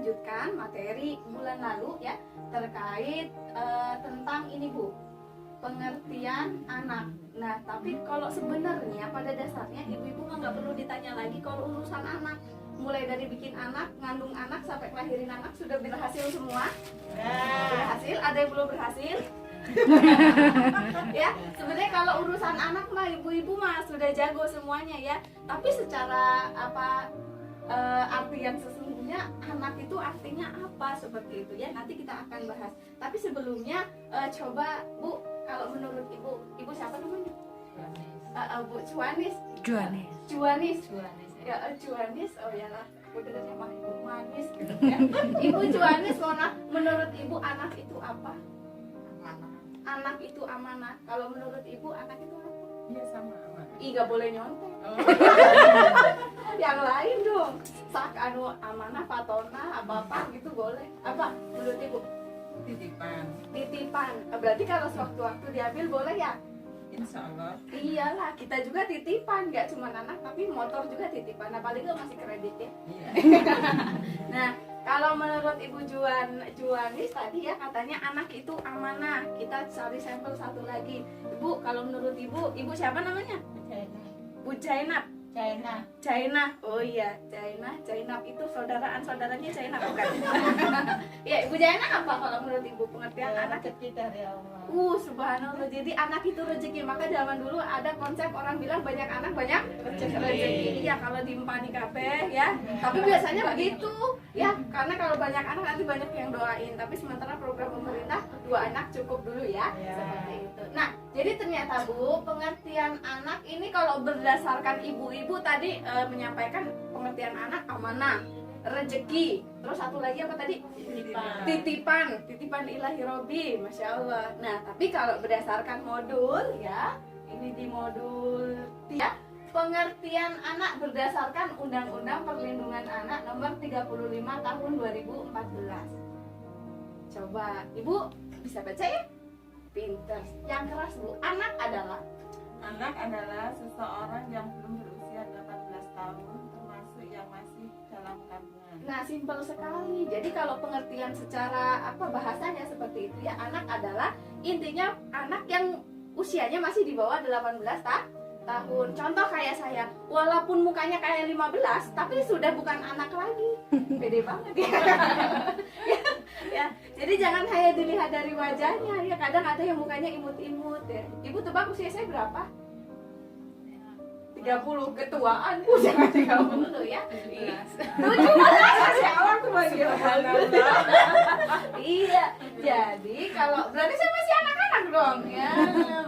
melanjutkan materi bulan lalu ya terkait tentang ini Bu, pengertian anak. Nah, tapi kalau sebenarnya pada dasarnya ibu-ibu nggak perlu ditanya lagi kalau urusan anak. Mulai dari bikin anak, ngandung anak, sampai ngelahirin anak sudah berhasil semua. Berhasil, ada yang belum berhasil? Ya, sebenarnya kalau urusan anak mah ibu-ibu mah sudah jago semuanya ya. Tapi secara arti yang sesungguhnya anak itu artinya apa seperti itu ya. Nanti kita akan bahas. Tapi sebelumnya coba Bu, kalau menurut ibu siapa namanya? Bu Juanis. Ya, Juanis, oh iyalah, aku dengar sama Ibu Manis gitu ya. Ibu Juanis, menurut Ibu anak itu apa? Anak itu amanah. Kalau menurut Ibu anak itu apa? Iya sama amanah. Ih, gak boleh nyontek. Yang lain dong. Sak amanah, fatona, apa gitu boleh. Apa menurut Ibu? Titipan. Berarti kalau sewaktu-waktu diambil boleh ya? Insya Allah. Iyalah, kita juga titipan, nggak cuma anak tapi motor juga titipan. Apalagi kalau masih kredit ya. Iya. Nah, kalau menurut Ibu Juanis tadi ya katanya anak itu amanah. Kita cari sampel satu lagi. Ibu, kalau menurut Ibu siapa namanya? Bu Jainab. Jainah. Oh iya, Jainab itu saudaranya Jainab bukan? Ya, Ibu Jainab apa kalau menurut Ibu pengertian anak? Rezeki dari Allah. Subhanallah. Jadi anak itu rezeki. Maka zaman dulu ada konsep orang bilang banyak anak banyak rezeki. Iya, kalau diempani kabeh ya. Tapi biasanya begitu. Ya, karena kalau banyak anak nanti banyak yang doain. Tapi sementara program pemerintah 2 anak cukup dulu ya. Seperti itu. Nah, jadi ternyata Bu, pengertian anak ini kalau berdasarkan ibu-ibu tadi menyampaikan pengertian anak amanah, rezeki, terus satu lagi apa tadi? Titipan ilahi robi, masya Allah. Nah, tapi kalau berdasarkan modul ya, ini di modul 3, pengertian anak berdasarkan Undang-Undang Perlindungan Anak Nomor 35 Tahun 2014. Coba Ibu bisa baca ya? Pinter. Yang keras Bu. Anak adalah seseorang yang belum berusia 18 tahun, termasuk yang masih dalam kandungan. Nah, simpel sekali. Jadi kalau pengertian secara bahasanya seperti itu ya, anak adalah intinya anak yang usianya masih di bawah 18 tahun. Contoh kayak saya, walaupun mukanya kayak 15, tapi sudah bukan anak lagi. Pede banget ya. Ya, jadi jangan hanya dilihat dari wajahnya ya. Kadang ada yang mukanya imut-imut ya. Ibu tebak usia saya berapa? 30, ketuaan. Jangan 30 ya. 17 masih awal tuh bagi. Iya. Jadi kalau berarti saya masih anak-anak dong ya.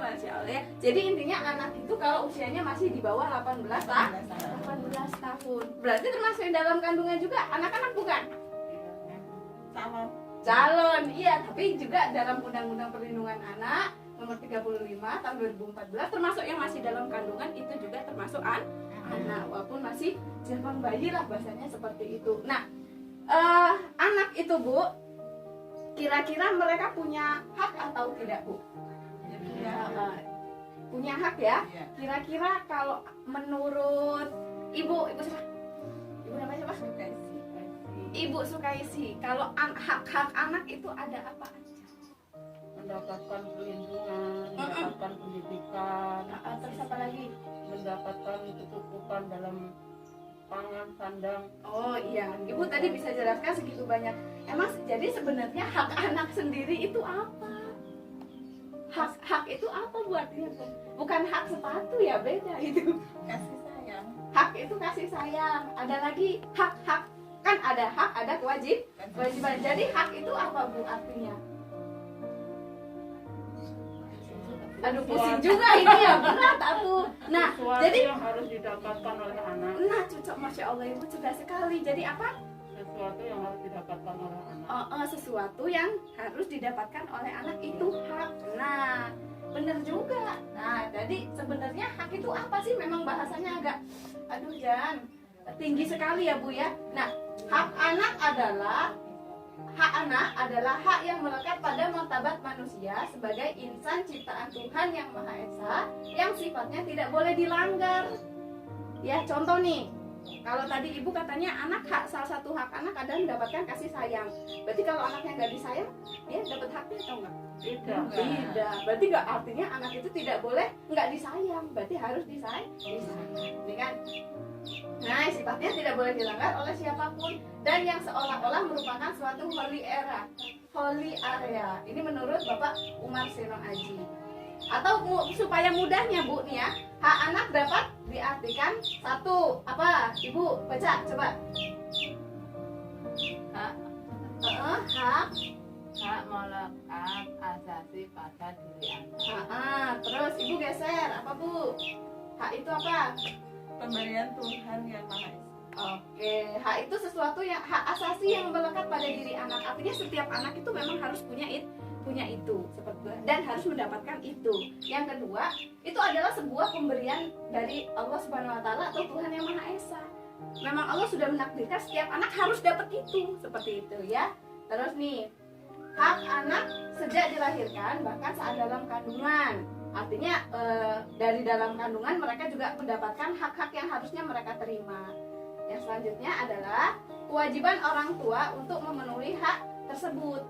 Masya Allah ya. Jadi intinya anak itu kalau usianya masih di bawah 18 tahun. Berarti termasuk yang dalam kandungan juga anak-anak bukan? Calon, iya, tapi juga dalam Undang-Undang Perlindungan Anak Nomor 35 Tahun 2014 termasuk yang masih dalam kandungan itu juga termasuk anak, walaupun masih zaman bayi lah bahasanya seperti itu. Nah, anak itu Bu, kira-kira mereka punya hak atau tidak Bu? Punya hak ya? Kira-kira kalau menurut Ibu siapa? Ibu namanya siapa? Ibu Sukaisi, kalau hak-hak anak itu ada apa aja? Mendapatkan perlindungan, mendapatkan pendidikan, Terus apa lagi? mendapatkan kecukupan dalam pangan, sandang. Oh iya, Ibu tadi bisa jelaskan segitu banyak. Emang jadi sebenarnya hak anak sendiri itu apa? Hak itu apa buatnya? Bukan hak sepatu ya, beda itu. Kasih sayang. Hak itu kasih sayang. Ada lagi hak-hak. Kan ada hak, ada kewajiban. Jadi hak itu apa Bu artinya? Aduh pusing juga ini ya, berat aku. Nah, Sesuatu jadi yang harus didapatkan oleh anak. Nah, cocok, masya Allah Ibu cerdas sekali. Jadi apa? Sesuatu yang harus didapatkan oleh anak. Sesuatu yang harus didapatkan oleh anak itu hak. Nah, bener juga. Nah, jadi sebenarnya hak itu apa sih? Memang bahasanya agak, jangan tinggi sekali ya Bu ya. Nah, hak anak adalah hak yang melekat pada martabat manusia sebagai insan ciptaan Tuhan yang Maha Esa yang sifatnya tidak boleh dilanggar. Ya, contoh nih, Kalau tadi ibu katanya salah satu hak anak adalah mendapatkan kasih sayang. Berarti kalau anaknya nggak disayang, dia dapat haknya atau enggak? Tidak. Berarti nggak, artinya anak itu tidak boleh nggak disayang. Berarti harus disayang. Ini kan? Nah, sifatnya tidak boleh dilanggar oleh siapapun dan yang seolah-olah merupakan suatu holy area. Ini menurut Bapak Umar Sirong Aji. Atau supaya mudahnya Bu nih ya, hak anak dapat diartikan satu apa? Ibu baca coba. Hak melekat asasi pada diri anak. Terus ibu geser apa Bu? Hak itu apa? Pemberian Tuhan yang Maha Esa. Oke, hak itu sesuatu yang hak asasi yang melekat pada diri anak. Artinya setiap anak itu memang harus punya itu seperti itu, dan harus mendapatkan itu. Yang kedua, itu adalah sebuah pemberian dari Allah Subhanahu wa taala atau Tuhan yang Maha Esa. Memang Allah sudah menakdirkan setiap anak harus dapat itu, seperti itu ya. Terus nih, hak anak sejak dilahirkan bahkan saat dalam kandungan. Artinya dari dalam kandungan mereka juga mendapatkan hak-hak yang harusnya mereka terima. Yang selanjutnya adalah kewajiban orang tua untuk memenuhi hak tersebut.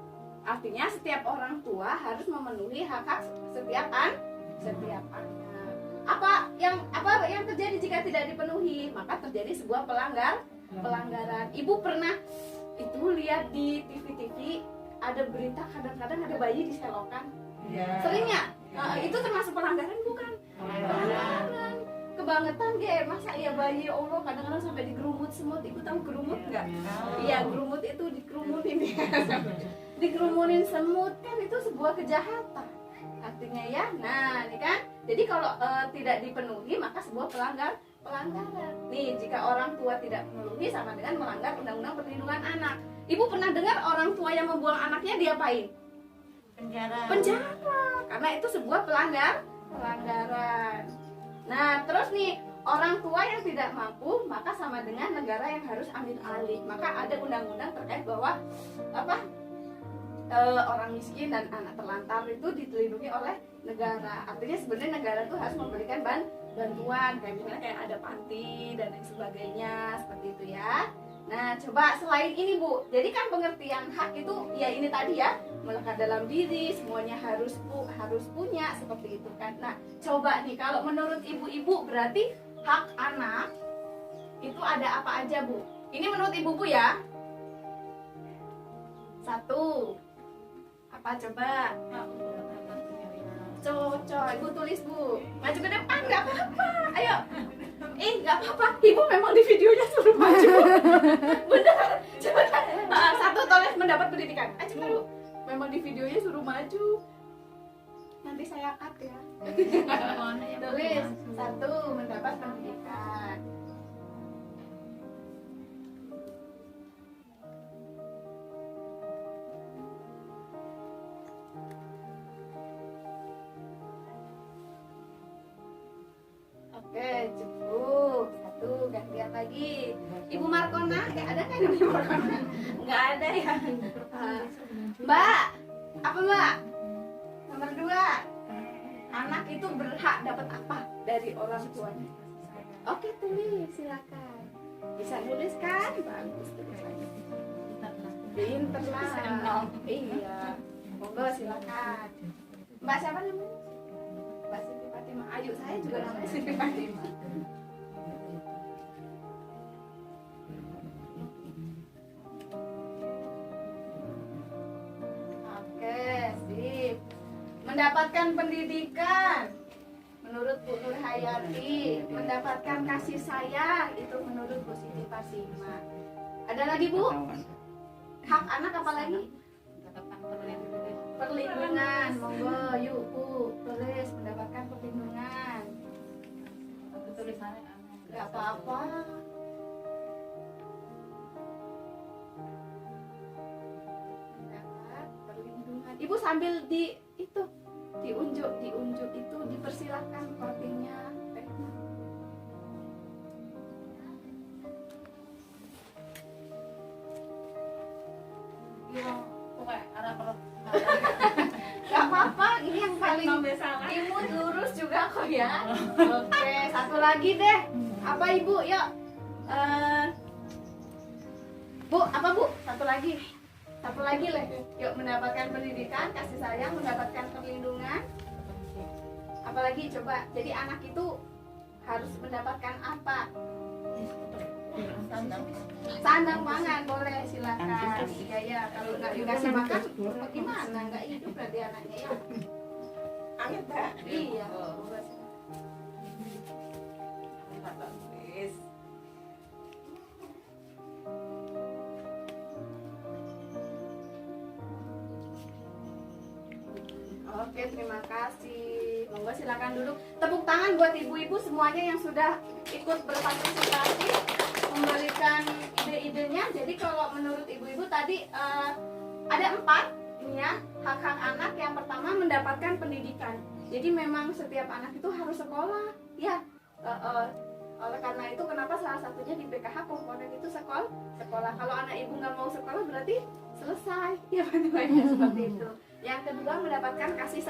Artinya setiap orang tua harus memenuhi hak-hak setiap anak. Apa yang terjadi jika tidak dipenuhi? Maka terjadi sebuah pelanggaran. Ibu pernah itu lihat di TV ada berita kadang-kadang ada bayi diselokan. Ya. Seringnya itu termasuk pelanggaran bukan? Pelanggaran. Kebangetan masa ya bayi Allah kadang-kadang sampai digerumut semut. Ibu tahu gerumut nggak? Iya, gerumut itu dikerumunin. Dikerumunin semut kan itu sebuah kejahatan artinya ya. Nah ini kan, jadi kalau tidak dipenuhi maka sebuah pelanggaran. Nih, jika orang tua tidak memenuhi sama dengan melanggar undang-undang perlindungan anak. Ibu pernah dengar orang tua yang membuang anaknya diapain? Penjara, karena itu sebuah pelanggaran. Nah terus nih, orang tua yang tidak mampu maka sama dengan negara yang harus ambil alih. Maka ada undang-undang terkait bahwa orang miskin dan anak terlantar itu dilindungi oleh negara. Artinya sebenarnya negara itu harus memberikan bantuan kayak misalnya kayak ada panti dan lain sebagainya seperti itu ya. Nah coba selain ini Bu, jadi kan pengertian hak itu ya ini tadi ya, melekat dalam diri, semuanya harus punya seperti itu kan. Nah coba nih kalau menurut ibu-ibu berarti hak anak itu ada apa aja Bu? Ini menurut ibu Bu ya. Satu, apa coba? Cocok, ibu tulis Bu. Maju ke depan, nggak apa-apa. Ayo. Nggak apa-apa. Ibu memang di videonya suruh maju. Benar. Coba. Satu, tulis mendapat pendidikan. Ayo coba Bu. Memang di videonya suruh maju. Nanti saya cut ya. Tulis satu, mendapat pendidikan. Oke, cukup. Satu, gantian lagi. Ibu Markona, ada kan Ibu Markona? Nggak ada ya. Mbak, apa Mbak? Nomor 2, anak itu berhak dapat apa dari orang tuanya? Oke, tulis, silakan. Bisa nulis kan? Bagus tulisannya. Pinter lah. Iya. Monggo silakan. Mbak siapa namanya? Mbak Siti Fatimah. Ayu, saya juga namanya Siti Fatimah. Oke, sip. Mendapatkan pendidikan menurut Bu Nur Hayati, mendapatkan kasih sayang itu menurut Bu Siti Fatimah. Ada lagi Bu? Hak anak apa lagi? Perlindungan. Monggo, yuk Bu, tulis mendapatkan perlindungan. Tulisannya Gak apa-apa. Mendapat perlindungan. Ibu sambil diunjuk itu dipersilakan kortingnya. Gak apa-apa, ini yang paling imut lurus juga kok ya. Oke, satu lagi deh. Apa Ibu? Yuk. Bu, apa Bu? Satu lagi lah. Yuk, mendapatkan pendidikan, kasih sayang, mendapatkan perlindungan. Apalagi coba. Jadi anak itu harus mendapatkan apa? Sandang pangan, boleh, silakan. Iya ya, kalau nggak dikasih makan, bagaimana? Nggak hidup berarti anaknya ya. Amin, Mbak. Iya. Mbak tulis. Oke, terima kasih. Monggo silakan duduk. Tepuk tangan buat ibu-ibu semuanya yang sudah ikut berpartisipasi memberikan ide-idenya. Jadi kalau menurut ibu-ibu tadi ada 4 ini ya, hak-hak anak. Yang pertama mendapatkan pendidikan. Jadi memang setiap anak itu harus sekolah, ya. Oleh karena itu kenapa salah satunya di PKH komponen itu sekolah. Kalau anak ibu nggak mau sekolah berarti selesai, ya seperti itu. Yang kedua mendapatkan kasih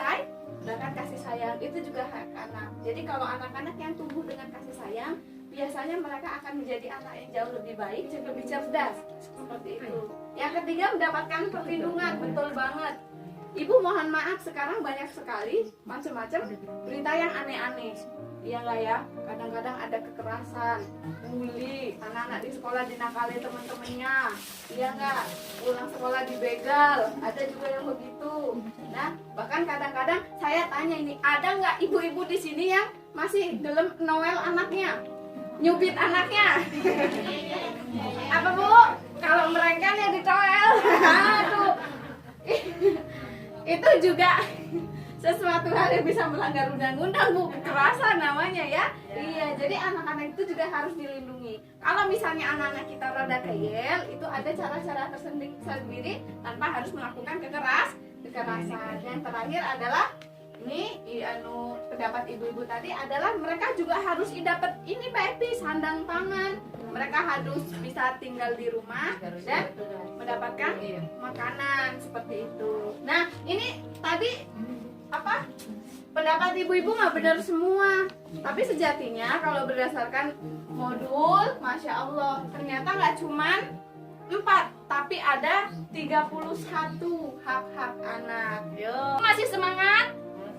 sayang itu juga hak anak. Jadi kalau anak-anak yang tumbuh dengan kasih sayang, biasanya mereka akan menjadi anak yang jauh lebih baik, jauh lebih cerdas, seperti itu. Yang ketiga mendapatkan perlindungan, betul banget. Ibu mohon maaf, sekarang banyak sekali macam-macam berita yang aneh-aneh. Iya nggak ya? Kadang-kadang ada kekerasan, bully, anak-anak di sekolah dinakali teman-temannya. Iya nggak? Pulang sekolah dibegal, ada juga yang begitu. Nah, bahkan kadang-kadang saya tanya ini, ada nggak ibu-ibu di sini yang masih dalam Noel anaknya? Nyubit anaknya? Apa Bu? Kalau mereka yang ditoel, aduh. Itu juga sesuatu hal yang bisa melanggar undang-undang, Bu. Kekerasan namanya ya. Iya, jadi anak-anak itu juga harus dilindungi. Kalau misalnya anak-anak kita rada keyel, itu ada cara-cara tersendiri tanpa harus melakukan kekerasan. Yang terakhir adalah ini pendapat ibu-ibu tadi adalah mereka juga harus dapat ini Pak Epi, sandang pangan. Mereka harus bisa tinggal di rumah dan mendapatkan makanan seperti itu. Nah, ini tadi apa? Pendapat ibu-ibu nggak benar semua. Tapi sejatinya kalau berdasarkan modul, Masya Allah, ternyata nggak cuman 4, tapi ada 31 hak-hak anak. Yo. Masih semangat?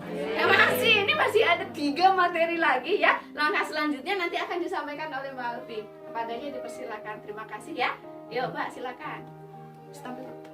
Ya masih, ini masih ada 3 materi lagi ya. Langkah selanjutnya nanti akan disampaikan oleh Mbak Alfi. Kepadanya dipersilakan. Terima kasih ya. Yuk Mbak, silakan. Stop dulu.